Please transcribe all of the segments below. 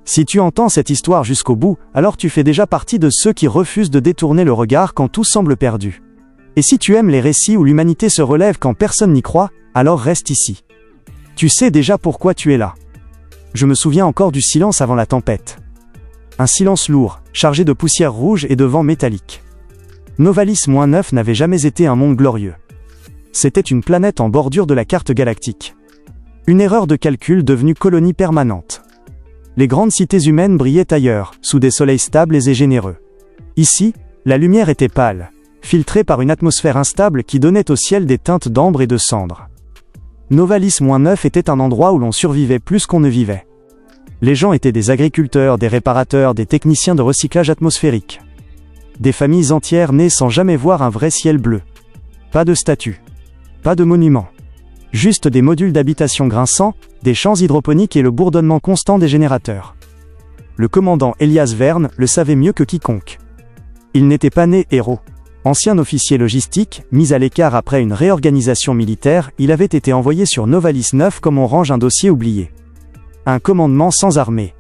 Si tu entends cette histoire jusqu'au bout, alors tu fais déjà partie de ceux qui refusent de détourner le regard quand tout semble perdu. Et si tu aimes les récits où l'humanité se relève quand personne n'y croit, alors reste ici. Tu sais déjà pourquoi tu es là. Je me souviens encore du silence avant la tempête. Un silence lourd, chargé de poussière rouge et de vent métallique. Novalis-9 n'avait jamais été un monde glorieux. C'était une planète en bordure de la carte galactique. Une erreur de calcul devenue colonie permanente. Les grandes cités humaines brillaient ailleurs, sous des soleils stables et généreux. Ici, la lumière était pâle, filtrée par une atmosphère instable qui donnait au ciel des teintes d'ambre et de cendre. Novalis-9 était un endroit où l'on survivait plus qu'on ne vivait. Les gens étaient des agriculteurs, des réparateurs, des techniciens de recyclage atmosphérique. Des familles entières nées sans jamais voir un vrai ciel bleu. Pas de statues. Pas de monuments. Juste des modules d'habitation grinçants, des champs hydroponiques et le bourdonnement constant des générateurs. Le commandant Elias Verne le savait mieux que quiconque. Il n'était pas né héros. Ancien officier logistique, mis à l'écart après une réorganisation militaire, il avait été envoyé sur Novalis-9 comme on range un dossier oublié. Un commandement sans armée.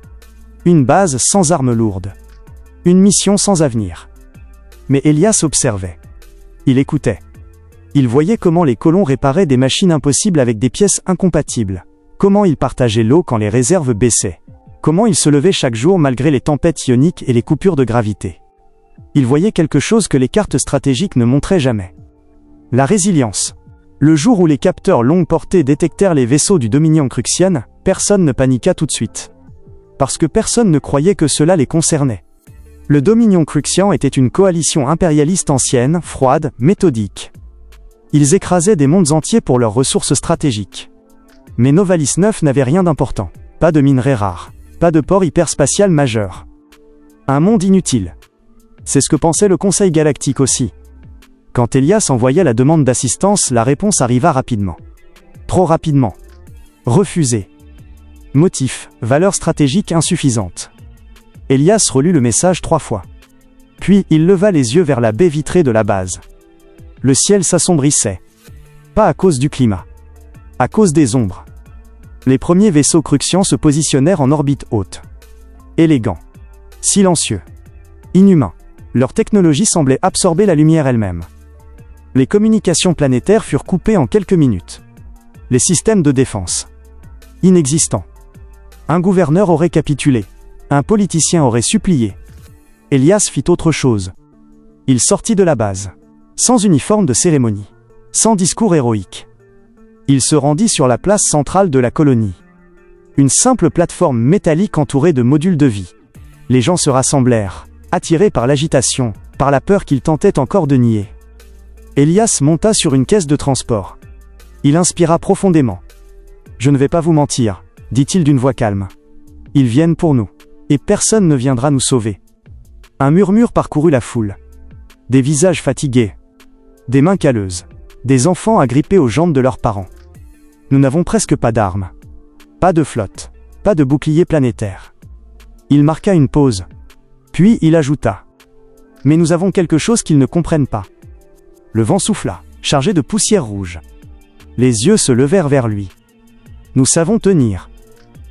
Une base sans armes lourdes. Une mission sans avenir. Mais Elias observait. Il écoutait. Il voyait comment les colons réparaient des machines impossibles avec des pièces incompatibles. Comment ils partageaient l'eau quand les réserves baissaient. Comment ils se levaient chaque jour malgré les tempêtes ioniques et les coupures de gravité. Il voyait quelque chose que les cartes stratégiques ne montraient jamais. La résilience. Le jour où les capteurs longue portée détectèrent les vaisseaux du Dominion Cruxian, personne ne paniqua tout de suite. Parce que personne ne croyait que cela les concernait. Le Dominion Cruxian était une coalition impérialiste ancienne, froide, méthodique. Ils écrasaient des mondes entiers pour leurs ressources stratégiques. Mais Novalis-9 n'avait rien d'important. Pas de minerais rares. Pas de port hyperspatial majeur. Un monde inutile. C'est ce que pensait le Conseil Galactique aussi. Quand Elias envoya la demande d'assistance, la réponse arriva rapidement. Trop rapidement. Refusé. Motif, valeur stratégique insuffisante. Elias relut le message 3 fois. Puis, il leva les yeux vers la baie vitrée de la base. Le ciel s'assombrissait. Pas à cause du climat. À cause des ombres. Les premiers vaisseaux Cruxian se positionnèrent en orbite haute. Élégants. Silencieux. Inhumains. Leur technologie semblait absorber la lumière elle-même. Les communications planétaires furent coupées en quelques minutes. Les systèmes de défense. Inexistants. Un gouverneur aurait capitulé. Un politicien aurait supplié. Elias fit autre chose. Il sortit de la base. Sans uniforme de cérémonie. Sans discours héroïque. Il se rendit sur la place centrale de la colonie. Une simple plateforme métallique entourée de modules de vie. Les gens se rassemblèrent, attirés par l'agitation, par la peur qu'ils tentaient encore de nier. Elias monta sur une caisse de transport. Il inspira profondément. « Je ne vais pas vous mentir, » dit-il d'une voix calme. « Ils viennent pour nous. Et personne ne viendra nous sauver. » Un murmure parcourut la foule. Des visages fatigués. Des mains calleuses. Des enfants agrippés aux jambes de leurs parents. Nous n'avons presque pas d'armes. Pas de flotte. Pas de bouclier planétaire. Il marqua une pause. Puis il ajouta. Mais nous avons quelque chose qu'ils ne comprennent pas. Le vent souffla, chargé de poussière rouge. Les yeux se levèrent vers lui. Nous savons tenir.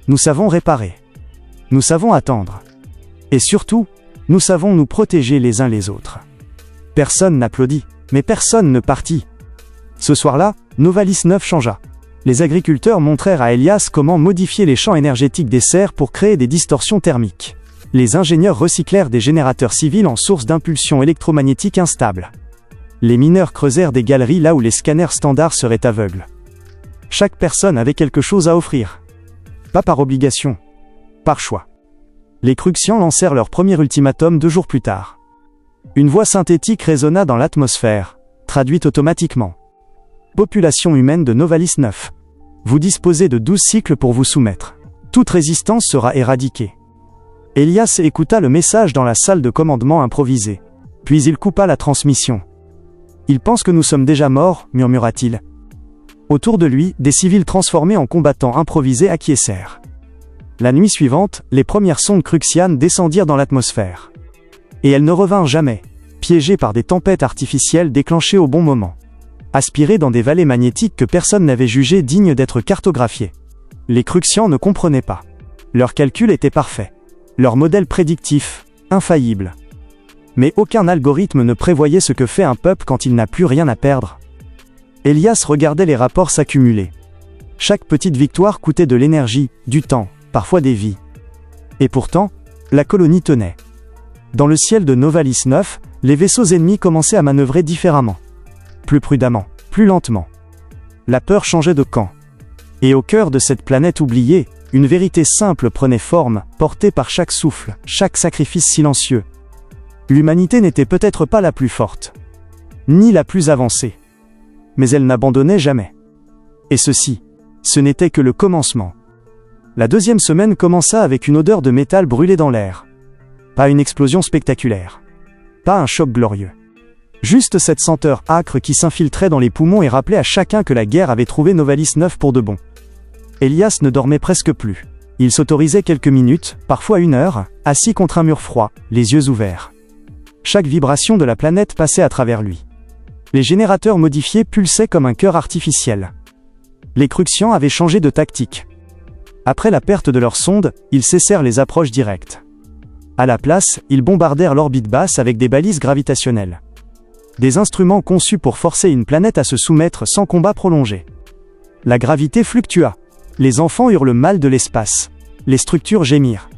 Nous savons réparer. Nous savons attendre. Et surtout, nous savons nous protéger les uns les autres. Personne n'applaudit, mais personne ne partit. Ce soir-là, Novalis-9 changea. Les agriculteurs montrèrent à Elias comment modifier les champs énergétiques des serres pour créer des distorsions thermiques. Les ingénieurs recyclèrent des générateurs civils en source d'impulsion électromagnétique instable. Les mineurs creusèrent des galeries là où les scanners standards seraient aveugles. Chaque personne avait quelque chose à offrir. Pas par obligation. Par choix. Les Cruxians lancèrent leur premier ultimatum 2 jours plus tard. Une voix synthétique résonna dans l'atmosphère, traduite automatiquement. Population humaine de Novalis-9. Vous disposez de 12 cycles pour vous soumettre. Toute résistance sera éradiquée. Elias écouta le message dans la salle de commandement improvisée. Puis il coupa la transmission. Il pense que nous sommes déjà morts, murmura-t-il. Autour de lui, des civils transformés en combattants improvisés acquiescèrent. La nuit suivante, les premières sondes Cruxian descendirent dans l'atmosphère. Et elles ne revinrent jamais, piégées par des tempêtes artificielles déclenchées au bon moment. Aspirées dans des vallées magnétiques que personne n'avait jugées dignes d'être cartographiées. Les Cruxians ne comprenaient pas. Leurs calculs étaient parfaits. Leur modèle prédictif, infaillible. Mais aucun algorithme ne prévoyait ce que fait un peuple quand il n'a plus rien à perdre. Elias regardait les rapports s'accumuler. Chaque petite victoire coûtait de l'énergie, du temps, parfois des vies. Et pourtant, la colonie tenait. Dans le ciel de Novalis 9, les vaisseaux ennemis commençaient à manœuvrer différemment. Plus prudemment, plus lentement. La peur changeait de camp. Et au cœur de cette planète oubliée, une vérité simple prenait forme, portée par chaque souffle, chaque sacrifice silencieux. L'humanité n'était peut-être pas la plus forte, ni la plus avancée. Mais elle n'abandonnait jamais. Et ceci, ce n'était que le commencement. La deuxième semaine commença avec une odeur de métal brûlé dans l'air. Pas une explosion spectaculaire. Pas un choc glorieux. Juste cette senteur âcre qui s'infiltrait dans les poumons et rappelait à chacun que la guerre avait trouvé Novalis 9 pour de bon. Elias ne dormait presque plus. Il s'autorisait quelques minutes, parfois 1 heure, assis contre un mur froid, les yeux ouverts. Chaque vibration de la planète passait à travers lui. Les générateurs modifiés pulsaient comme un cœur artificiel. Les Cruxians avaient changé de tactique. Après la perte de leur sonde, ils cessèrent les approches directes. À la place, ils bombardèrent l'orbite basse avec des balises gravitationnelles. Des instruments conçus pour forcer une planète à se soumettre sans combat prolongé. La gravité fluctua. Les enfants eurent le mal de l'espace. Les structures gémirent.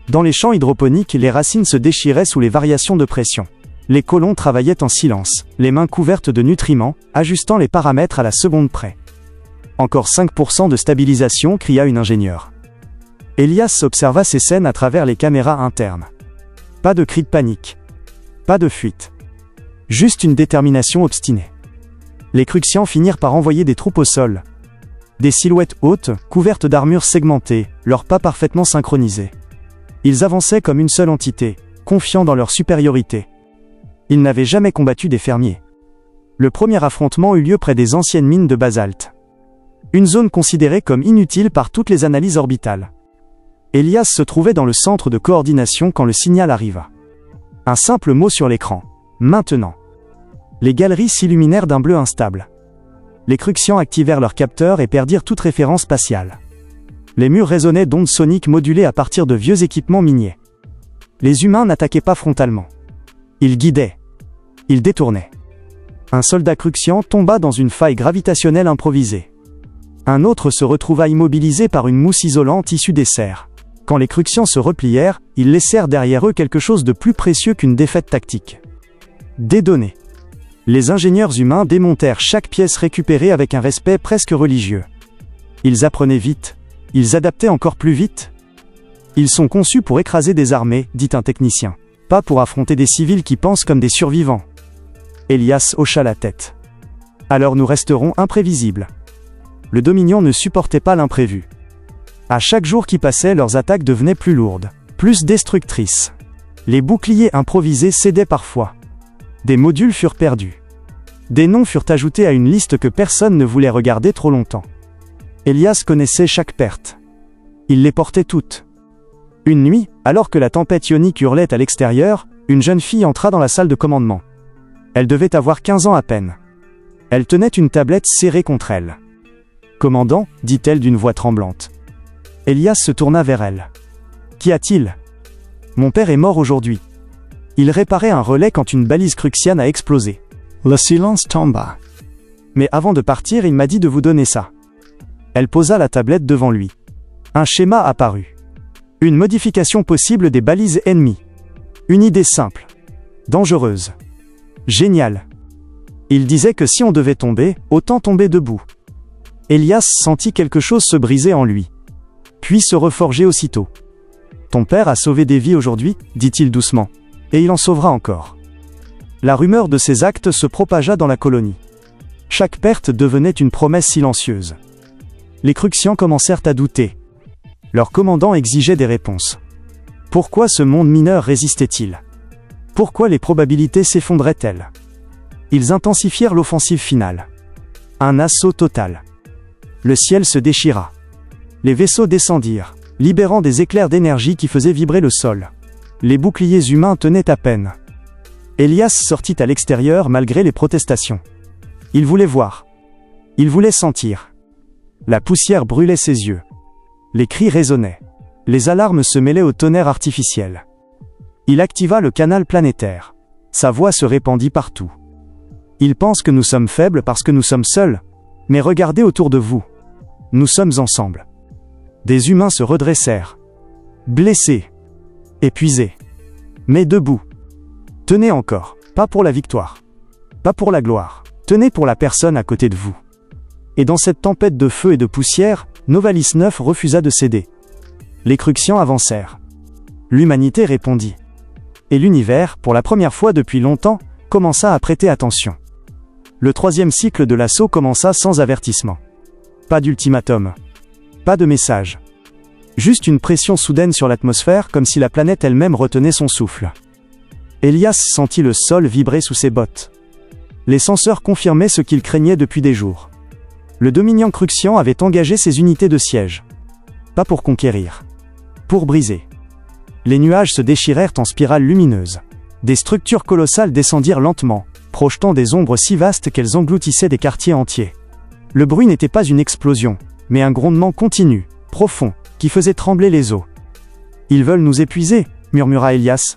Dans les champs hydroponiques, les racines se déchiraient sous les variations de pression. Les colons travaillaient en silence, les mains couvertes de nutriments, ajustant les paramètres à la seconde près. Encore 5% de stabilisation, cria une ingénieure. Elias observa ces scènes à travers les caméras internes. Pas de cri de panique. Pas de fuite. Juste une détermination obstinée. Les Cruxians finirent par envoyer des troupes au sol. Des silhouettes hautes, couvertes d'armures segmentées, leurs pas parfaitement synchronisés. Ils avançaient comme une seule entité, confiants dans leur supériorité. Ils n'avaient jamais combattu des fermiers. Le premier affrontement eut lieu près des anciennes mines de basalte. Une zone considérée comme inutile par toutes les analyses orbitales. Elias se trouvait dans le centre de coordination quand le signal arriva. Un simple mot sur l'écran. Maintenant. Les galeries s'illuminèrent d'un bleu instable. Les Cruxians activèrent leurs capteurs et perdirent toute référence spatiale. Les murs résonnaient d'ondes soniques modulées à partir de vieux équipements miniers. Les humains n'attaquaient pas frontalement. Ils guidaient. Ils détournaient. Un soldat Cruxian tomba dans une faille gravitationnelle improvisée. Un autre se retrouva immobilisé par une mousse isolante issue des serres. Quand les Cruxians se replièrent, ils laissèrent derrière eux quelque chose de plus précieux qu'une défaite tactique. Des données. Les ingénieurs humains démontèrent chaque pièce récupérée avec un respect presque religieux. Ils apprenaient vite. Ils adaptaient encore plus vite. Ils sont conçus pour écraser des armées, dit un technicien. Pas pour affronter des civils qui pensent comme des survivants. Elias hocha la tête. Alors nous resterons imprévisibles. Le Dominion ne supportait pas l'imprévu. À chaque jour qui passait, leurs attaques devenaient plus lourdes, plus destructrices. Les boucliers improvisés cédaient parfois. Des modules furent perdus. Des noms furent ajoutés à une liste que personne ne voulait regarder trop longtemps. Elias connaissait chaque perte. Il les portait toutes. Une nuit, alors que la tempête ionique hurlait à l'extérieur, une jeune fille entra dans la salle de commandement. Elle devait avoir 15 ans à peine. Elle tenait une tablette serrée contre elle. « Commandant » dit-elle d'une voix tremblante. Elias se tourna vers elle. « Qu'y a-t-il ? Mon père est mort aujourd'hui. Il réparait un relais quand une balise cruxiane a explosé. » Le silence tomba. Mais avant de partir, il m'a dit de vous donner ça. Elle posa la tablette devant lui. Un schéma apparut. Une modification possible des balises ennemies. Une idée simple. Dangereuse. Géniale. Il disait que si on devait tomber, autant tomber debout. Elias sentit quelque chose se briser en lui. Puis se reforger aussitôt. Ton père a sauvé des vies aujourd'hui, dit-il doucement. Et il en sauvera encore. La rumeur de ses actes se propagea dans la colonie. Chaque perte devenait une promesse silencieuse. Les Cruxians commencèrent à douter. Leur commandant exigeait des réponses. Pourquoi ce monde mineur résistait-il ? Pourquoi les probabilités s'effondraient-elles ? Ils intensifièrent l'offensive finale. Un assaut total. Le ciel se déchira. Les vaisseaux descendirent, libérant des éclairs d'énergie qui faisaient vibrer le sol. Les boucliers humains tenaient à peine. Elias sortit à l'extérieur malgré les protestations. Il voulait voir. Il voulait sentir. La poussière brûlait ses yeux. Les cris résonnaient. Les alarmes se mêlaient au tonnerre artificiel. Il activa le canal planétaire. Sa voix se répandit partout. Il pense que nous sommes faibles parce que nous sommes seuls, mais regardez autour de vous. Nous sommes ensemble. Des humains se redressèrent. Blessés. Épuisés. Mais debout. Tenez encore, pas pour la victoire. Pas pour la gloire. Tenez pour la personne à côté de vous. Et dans cette tempête de feu et de poussière, Novalis 9 refusa de céder. Les Cruxians avancèrent. L'humanité répondit. Et l'univers, pour la première fois depuis longtemps, commença à prêter attention. Le 3e cycle de l'assaut commença sans avertissement. Pas d'ultimatum. Pas de message. Juste une pression soudaine sur l'atmosphère comme si la planète elle-même retenait son souffle. Elias sentit le sol vibrer sous ses bottes. Les senseurs confirmaient ce qu'il craignait depuis des jours. Le Dominion Cruxian avait engagé ses unités de siège. Pas pour conquérir. Pour briser. Les nuages se déchirèrent en spirales lumineuses. Des structures colossales descendirent lentement, projetant des ombres si vastes qu'elles engloutissaient des quartiers entiers. Le bruit n'était pas une explosion, mais un grondement continu, profond, qui faisait trembler les os. « Ils veulent nous épuiser », murmura Elias.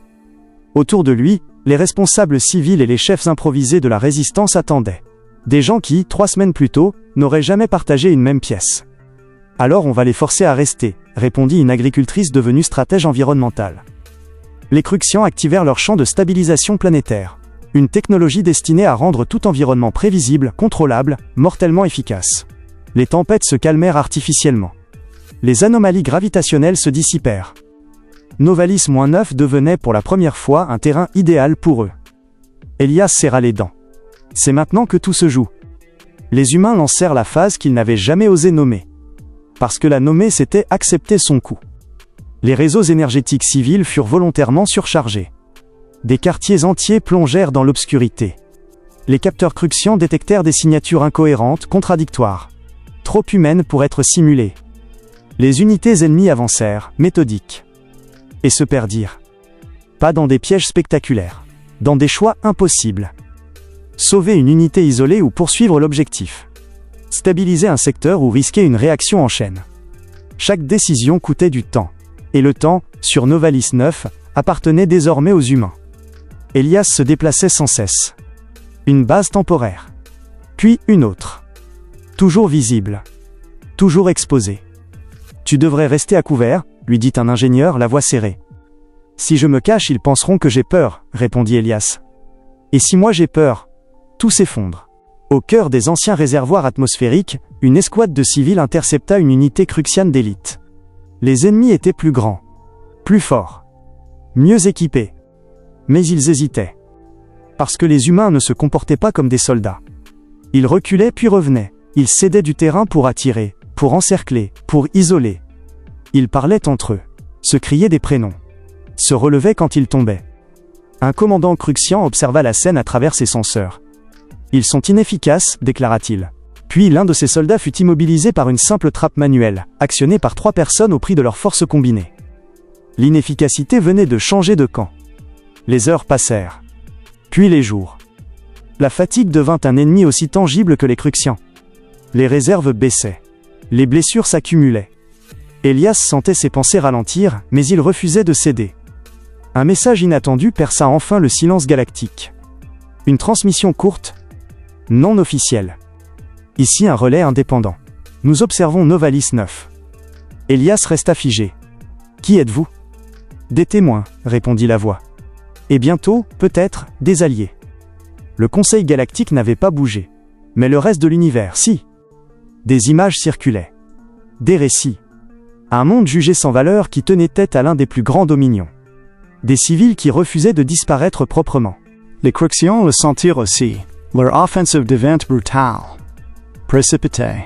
Autour de lui, les responsables civils et les chefs improvisés de la résistance attendaient. Des gens qui, 3 semaines plus tôt, n'auraient jamais partagé une même pièce. « Alors on va les forcer à rester », répondit une agricultrice devenue stratège environnementale. Les Cruxians activèrent leur champ de stabilisation planétaire. Une technologie destinée à rendre tout environnement prévisible, contrôlable, mortellement efficace. Les tempêtes se calmèrent artificiellement. Les anomalies gravitationnelles se dissipèrent. Novalis-9 devenait pour la première fois un terrain idéal pour eux. Elias serra les dents. C'est maintenant que tout se joue. Les humains lancèrent la phase qu'ils n'avaient jamais osé nommer. Parce que la nommer c'était accepter son coup. Les réseaux énergétiques civils furent volontairement surchargés. Des quartiers entiers plongèrent dans l'obscurité. Les capteurs Cruxians détectèrent des signatures incohérentes, contradictoires. Trop humaines pour être simulées. Les unités ennemies avancèrent, méthodiques. Et se perdirent. Pas dans des pièges spectaculaires. Dans des choix impossibles. Sauver une unité isolée ou poursuivre l'objectif. Stabiliser un secteur ou risquer une réaction en chaîne. Chaque décision coûtait du temps. Et le temps, sur Novalis 9, appartenait désormais aux humains. Elias se déplaçait sans cesse. Une base temporaire. Puis une autre. Toujours visible. Toujours exposée. Tu devrais rester à couvert, lui dit un ingénieur, la voix serrée. Si je me cache, ils penseront que j'ai peur, répondit Elias. Et si moi j'ai peur, tout s'effondre. Au cœur des anciens réservoirs atmosphériques, une escouade de civils intercepta une unité cruxiane d'élite. Les ennemis étaient plus grands, plus forts, mieux équipés. Mais ils hésitaient. Parce que les humains ne se comportaient pas comme des soldats. Ils reculaient puis revenaient. Ils cédaient du terrain pour attirer, pour encercler, pour isoler. Ils parlaient entre eux, se criaient des prénoms, se relevaient quand ils tombaient. Un commandant Cruxian observa la scène à travers ses senseurs. « Ils sont inefficaces », déclara-t-il. Puis l'un de ses soldats fut immobilisé par une simple trappe manuelle, actionnée par 3 personnes au prix de leurs forces combinées. L'inefficacité venait de changer de camp. Les heures passèrent. Puis les jours. La fatigue devint un ennemi aussi tangible que les Cruxians. Les réserves baissaient. Les blessures s'accumulaient. Elias sentait ses pensées ralentir, mais il refusait de céder. Un message inattendu perça enfin le silence galactique. Une transmission courte, non officielle. Ici un relais indépendant. Nous observons Novalis 9. Elias resta figé. Qui êtes-vous ? Des témoins, répondit la voix. Et bientôt, peut-être, des alliés. Le Conseil galactique n'avait pas bougé. Mais le reste de l'univers, si. Des images circulaient. Des récits. Un monde jugé sans valeur qui tenait tête à l'un des plus grands dominions. Des civils qui refusaient de disparaître proprement. Les Cruxians le sentirent aussi. Leur offensive devint brutale. Précipitée.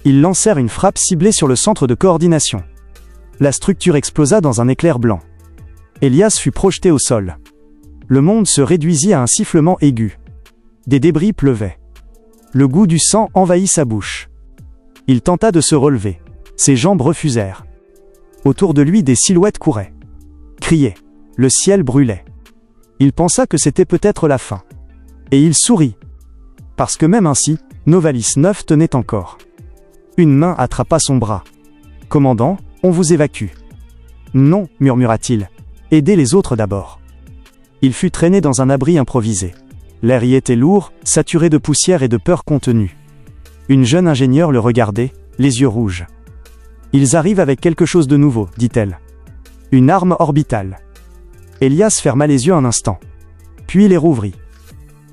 Ils lancèrent une frappe ciblée sur le centre de coordination. La structure explosa dans un éclair blanc. Elias fut projeté au sol. Le monde se réduisit à un sifflement aigu. Des débris pleuvaient. Le goût du sang envahit sa bouche. Il tenta de se relever. Ses jambes refusèrent. Autour de lui des silhouettes couraient. Criaient. Le ciel brûlait. Il pensa que c'était peut-être la fin. Et il sourit. Parce que même ainsi, Novalis 9 tenait encore. Une main attrapa son bras. « Commandant, on vous évacue. » Non, murmura-t-il. Aidez les autres d'abord. Il fut traîné dans un abri improvisé. L'air y était lourd, saturé de poussière et de peur contenue. Une jeune ingénieure le regardait, les yeux rouges. Ils arrivent avec quelque chose de nouveau, dit-elle. Une arme orbitale. Elias ferma les yeux un instant. Puis les rouvrit.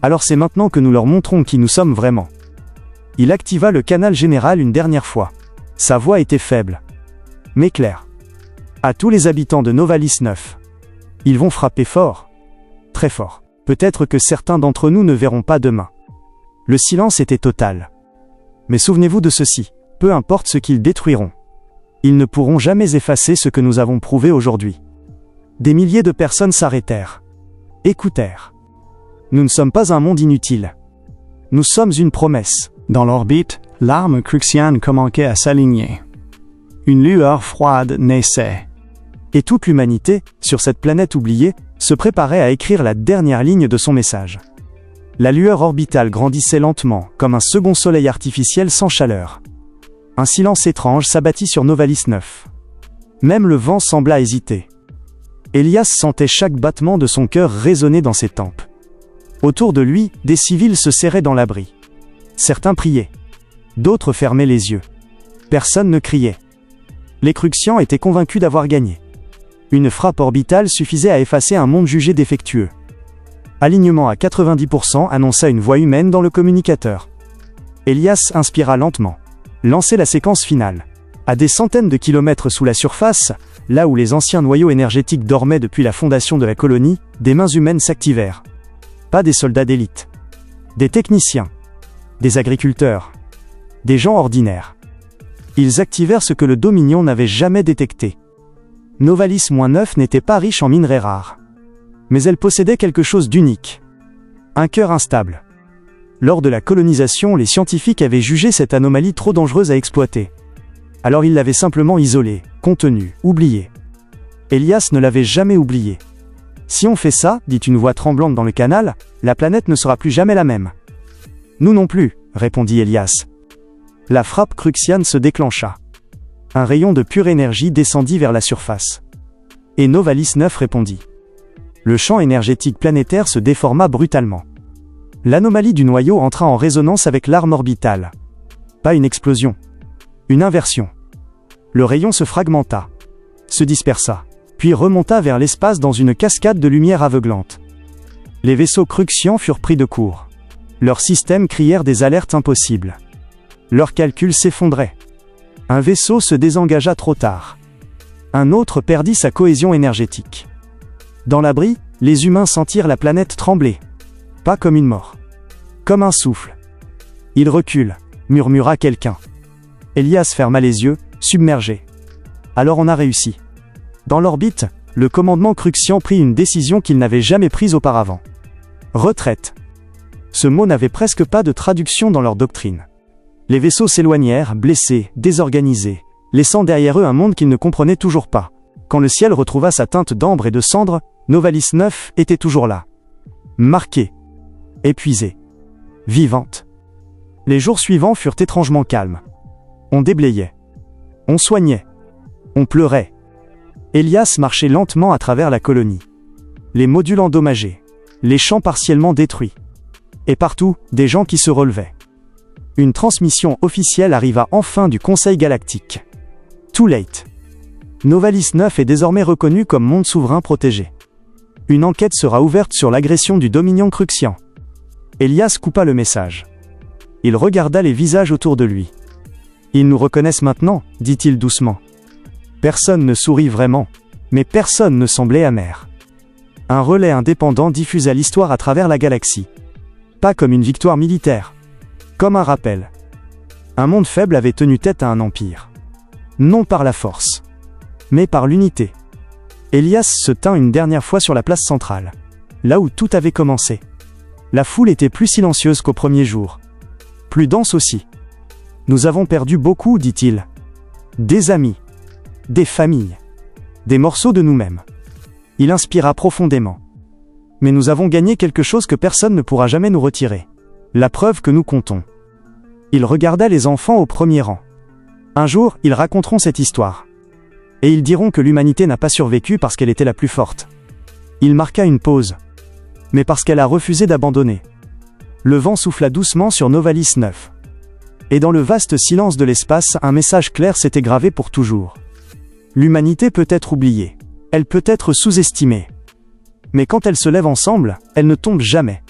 Alors c'est maintenant que nous leur montrons qui nous sommes vraiment. Il activa le canal général une dernière fois. Sa voix était faible, mais claire. À tous les habitants de Novalis 9. Ils vont frapper fort. Très fort. Peut-être que certains d'entre nous ne verront pas demain. Le silence était total. Mais souvenez-vous de ceci, peu importe ce qu'ils détruiront. Ils ne pourront jamais effacer ce que nous avons prouvé aujourd'hui. Des milliers de personnes s'arrêtèrent. Écoutèrent. Nous ne sommes pas un monde inutile. Nous sommes une promesse. Dans l'orbite, l'arme cruxiane commençait à s'aligner. Une lueur froide naissait. Et toute l'humanité, sur cette planète oubliée, se préparait à écrire la dernière ligne de son message. La lueur orbitale grandissait lentement, comme un second soleil artificiel sans chaleur. Un silence étrange s'abattit sur Novalis 9. Même le vent sembla hésiter. Elias sentait chaque battement de son cœur résonner dans ses tempes. Autour de lui, des civils se serraient dans l'abri. Certains priaient. D'autres fermaient les yeux. Personne ne criait. Les Cruxians étaient convaincus d'avoir gagné. Une frappe orbitale suffisait à effacer un monde jugé défectueux. Alignement à 90% annonça une voix humaine dans le communicateur. Elias inspira lentement. Lançait la séquence finale. À des centaines de kilomètres sous la surface, là où les anciens noyaux énergétiques dormaient depuis la fondation de la colonie, des mains humaines s'activèrent. Pas des soldats d'élite. Des techniciens. Des agriculteurs. Des gens ordinaires. Ils activèrent ce que le Dominion n'avait jamais détecté. Novalis-9 n'était pas riche en minerais rares. Mais elle possédait quelque chose d'unique. Un cœur instable. Lors de la colonisation, les scientifiques avaient jugé cette anomalie trop dangereuse à exploiter. Alors ils l'avaient simplement isolée, contenue, oubliée. Elias ne l'avait jamais oubliée. Si on fait ça, dit une voix tremblante dans le canal, la planète ne sera plus jamais la même. Nous non plus, répondit Elias. La frappe cruxiane se déclencha. Un rayon de pure énergie descendit vers la surface. Et Novalis 9 répondit. Le champ énergétique planétaire se déforma brutalement. L'anomalie du noyau entra en résonance avec l'arme orbitale. Pas une explosion. Une inversion. Le rayon se fragmenta. Se dispersa. Puis remonta vers l'espace dans une cascade de lumière aveuglante. Les vaisseaux cruxians furent pris de court. Leurs systèmes crièrent des alertes impossibles. Leurs calculs s'effondraient. Un vaisseau se désengagea trop tard. Un autre perdit sa cohésion énergétique. Dans l'abri, les humains sentirent la planète trembler. Pas comme une mort. Comme un souffle. Il recule, murmura quelqu'un. Elias ferma les yeux, submergé. Alors on a réussi. Dans l'orbite, le commandement cruxian prit une décision qu'il n'avait jamais prise auparavant. Retraite. Ce mot n'avait presque pas de traduction dans leur doctrine. Les vaisseaux s'éloignèrent, blessés, désorganisés, laissant derrière eux un monde qu'ils ne comprenaient toujours pas. Quand le ciel retrouva sa teinte d'ambre et de cendre, Novalis 9 était toujours là. Marquée. Épuisée. Vivante. Les jours suivants furent étrangement calmes. On déblayait. On soignait. On pleurait. Elias marchait lentement à travers la colonie. Les modules endommagés. Les champs partiellement détruits. Et partout, des gens qui se relevaient. Une transmission officielle arriva enfin du Conseil galactique. Too late. Novalis 9 est désormais reconnu comme monde souverain protégé. Une enquête sera ouverte sur l'agression du Dominion cruxian. Elias coupa le message. Il regarda les visages autour de lui. Ils nous reconnaissent maintenant, dit-il doucement. Personne ne sourit vraiment, mais personne ne semblait amer. Un relais indépendant diffusa l'histoire à travers la galaxie. Pas comme une victoire militaire. Comme un rappel. Un monde faible avait tenu tête à un empire. Non par la force, mais par l'unité. Elias se tint une dernière fois sur la place centrale, là où tout avait commencé. La foule était plus silencieuse qu'au premier jour. Plus dense aussi. Nous avons perdu beaucoup, dit-il. Des amis. Des familles. Des morceaux de nous-mêmes. Il inspira profondément. Mais nous avons gagné quelque chose que personne ne pourra jamais nous retirer. La preuve que nous comptons. Il regarda les enfants au premier rang. Un jour, ils raconteront cette histoire. Et ils diront que l'humanité n'a pas survécu parce qu'elle était la plus forte. Il marqua une pause. Mais parce qu'elle a refusé d'abandonner. Le vent souffla doucement sur Novalis 9. Et dans le vaste silence de l'espace, un message clair s'était gravé pour toujours. L'humanité peut être oubliée. Elle peut être sous-estimée. Mais quand elles se lèvent ensemble, elles ne tombent jamais.